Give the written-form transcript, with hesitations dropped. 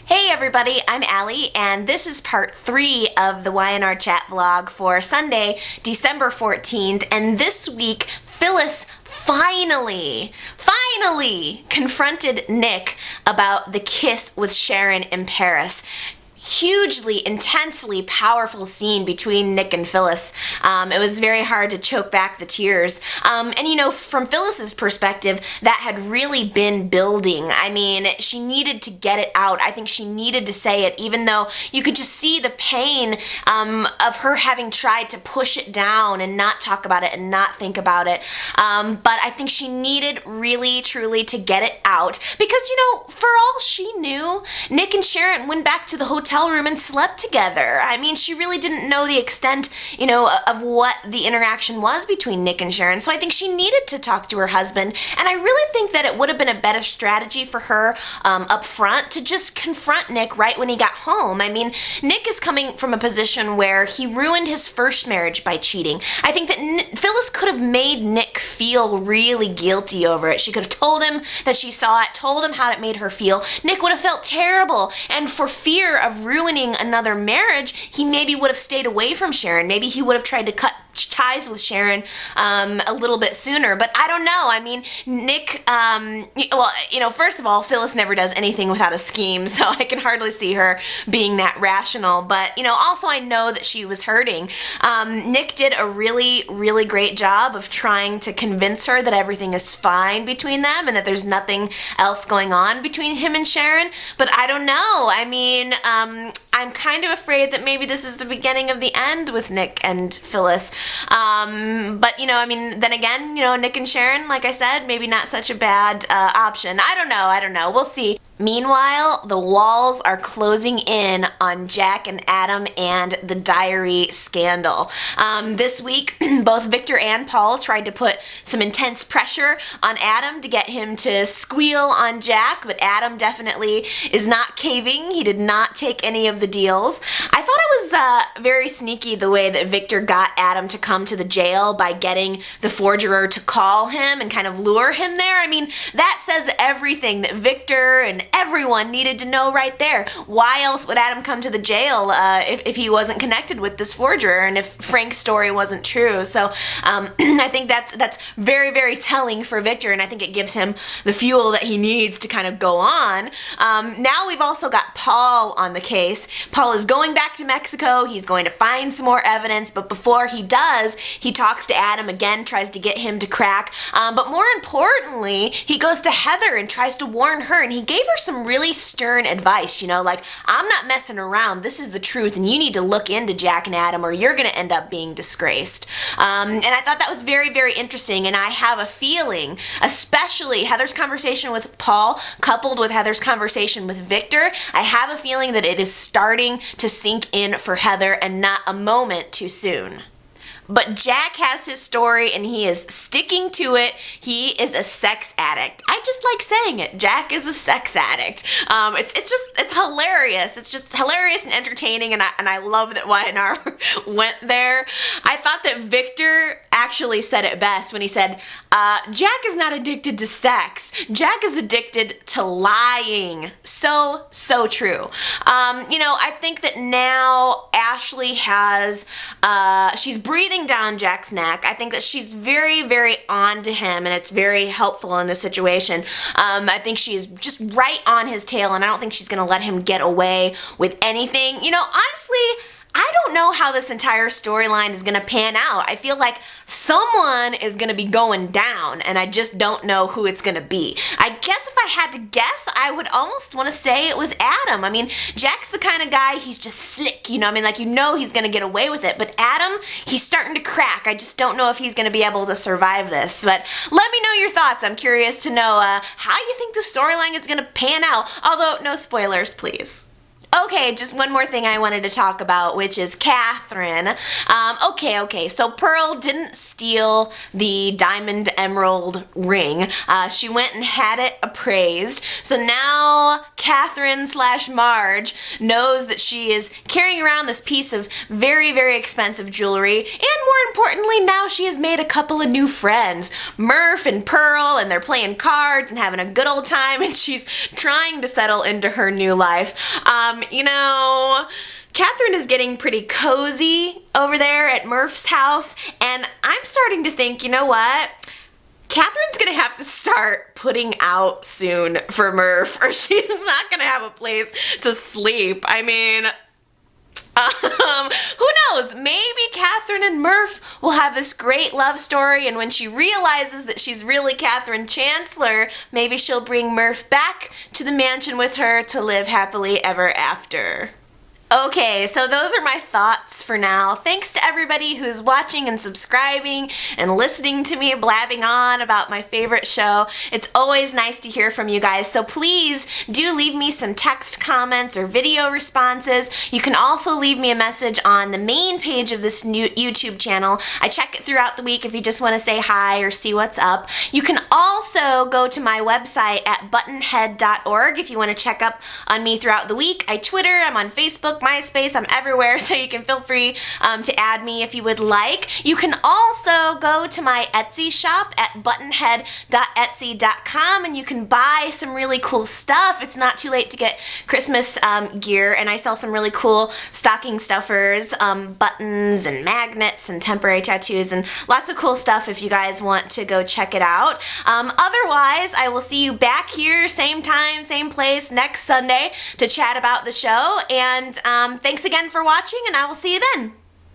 Hey everybody, I'm Allie, and this is part 3 of the YNR chat vlog for Sunday, December 14th, and this week, Phyllis finally confronted Nick about the kiss with Sharon in Paris. Hugely, intensely powerful scene between Nick and Phyllis. It was very hard to choke back the tears. From Phyllis's perspective, that had really been building. I mean, she needed to get it out. I think she needed to say it, even though you could just see the pain of her having tried to push it down and not talk about it and not think about it. But I think she needed really, truly to get it out because, for all she knew, Nick and Sharon went back to the hotel room and slept together. I mean, she really didn't know the extent, of what the interaction was between Nick and Sharon. So I think she needed to talk to her husband. And I really think that it would have been a better strategy for her up front to just confront Nick right when he got home. I mean, Nick is coming from a position where he ruined his first marriage by cheating. I think that Phyllis could have made Nick feel really guilty over it. She could have told him that she saw it, told him how it made her feel. Nick would have felt terrible. And for fear of ruining another marriage, he maybe would have stayed away from Sharon. Maybe he would have tried to cut ties with Sharon a little bit sooner, but I don't know. I mean, Nick, first of all, Phyllis never does anything without a scheme, so I can hardly see her being that rational, but, also I know that she was hurting. Nick did a really, really great job of trying to convince her that everything is fine between them and that there's nothing else going on between him and Sharon, but I don't know. I mean, I'm kind of afraid that maybe this is the beginning of the end with Nick and Phyllis. Then again, Nick and Sharon, like I said, maybe not such a bad option. I don't know. We'll see. Meanwhile, the walls are closing in on Jack and Adam and the diary scandal. This week, both Victor and Paul tried to put some intense pressure on Adam to get him to squeal on Jack, but Adam definitely is not caving. He did not take any of the deals. I thought it was very sneaky the way that Victor got Adam to come to the jail by getting the forgerer to call him and kind of lure him there. I mean, that says everything that Victor and everyone needed to know right there. Why else would Adam come to the jail if he wasn't connected with this forger and if Frank's story wasn't true? So I think that's very, very telling for Victor, and I think it gives him the fuel that he needs to kind of go on. Now we've also got Paul on the case. Paul is going back to Mexico. He's going to find some more evidence, but before he does, he talks to Adam again, tries to get him to crack. But more importantly, he goes to Heather and tries to warn her, and he gave her some really stern advice, like, I'm not messing around, this is the truth, and you need to look into Jack and Adam or you're going to end up being disgraced. And I thought that was very, very interesting, and I have a feeling, especially Heather's conversation with Paul coupled with Heather's conversation with Victor, I have a feeling that it is starting to sink in for Heather and not a moment too soon. But Jack has his story and he is sticking to it. He is a sex addict. I just like saying it. Jack is a sex addict. It's hilarious. It's just hilarious and entertaining, and I love that YNR went there. I thought that Victor actually said it best when he said, Jack is not addicted to sex. Jack is addicted to lying. So true. I think that now Ashley has, she's breathing down Jack's neck. I think that she's very, very on to him, and it's very helpful in this situation. I think she is just right on his tail, and I don't think she's going to let him get away with anything. Honestly, I don't know how this entire storyline is going to pan out. I feel like someone is going to be going down, and I just don't know who it's going to be. I guess if I had to guess, I would almost want to say it was Adam. I mean, Jack's the kind of guy, he's just slick, he's going to get away with it. But Adam, he's starting to crack. I just don't know if he's going to be able to survive this. But let me know your thoughts. I'm curious to know how you think the storyline is going to pan out. Although, no spoilers, please. Okay, just one more thing I wanted to talk about, which is Katherine. Okay, so Pearl didn't steal the diamond emerald ring. She went and had it appraised. So now Katherine / Marge knows that she is carrying around this piece of very, very expensive jewelry. And more importantly, now she has made a couple of new friends, Murph and Pearl, and they're playing cards and having a good old time, and she's trying to settle into her new life. Katherine is getting pretty cozy over there at Murph's house, and I'm starting to think, you know what? Katherine's gonna have to start putting out soon for Murph, or she's not gonna have a place to sleep. I mean, who knows? Maybe Katherine and Murph will have this great love story, and when she realizes that she's really Katherine Chancellor, maybe she'll bring Murph back to the mansion with her to live happily ever after. Okay, so those are my thoughts for now. Thanks to everybody who's watching and subscribing and listening to me blabbing on about my favorite show. It's always nice to hear from you guys, so please do leave me some text comments or video responses. You can also leave me a message on the main page of this new YouTube channel. I check it throughout the week if you just want to say hi or see what's up. You can also go to my website at buttonhead.org if you want to check up on me throughout the week. I Twitter, I'm on Facebook, MySpace, I'm everywhere, so you can feel free to add me if you would like. You can also go to my Etsy shop at buttonhead.etsy.com and you can buy some really cool stuff. It's not too late to get Christmas gear, and I sell some really cool stocking stuffers, buttons and magnets and temporary tattoos and lots of cool stuff if you guys want to go check it out. Otherwise, I will see you back here, same time, same place, next Sunday to chat about the show, and thanks again for watching, and I will see you then.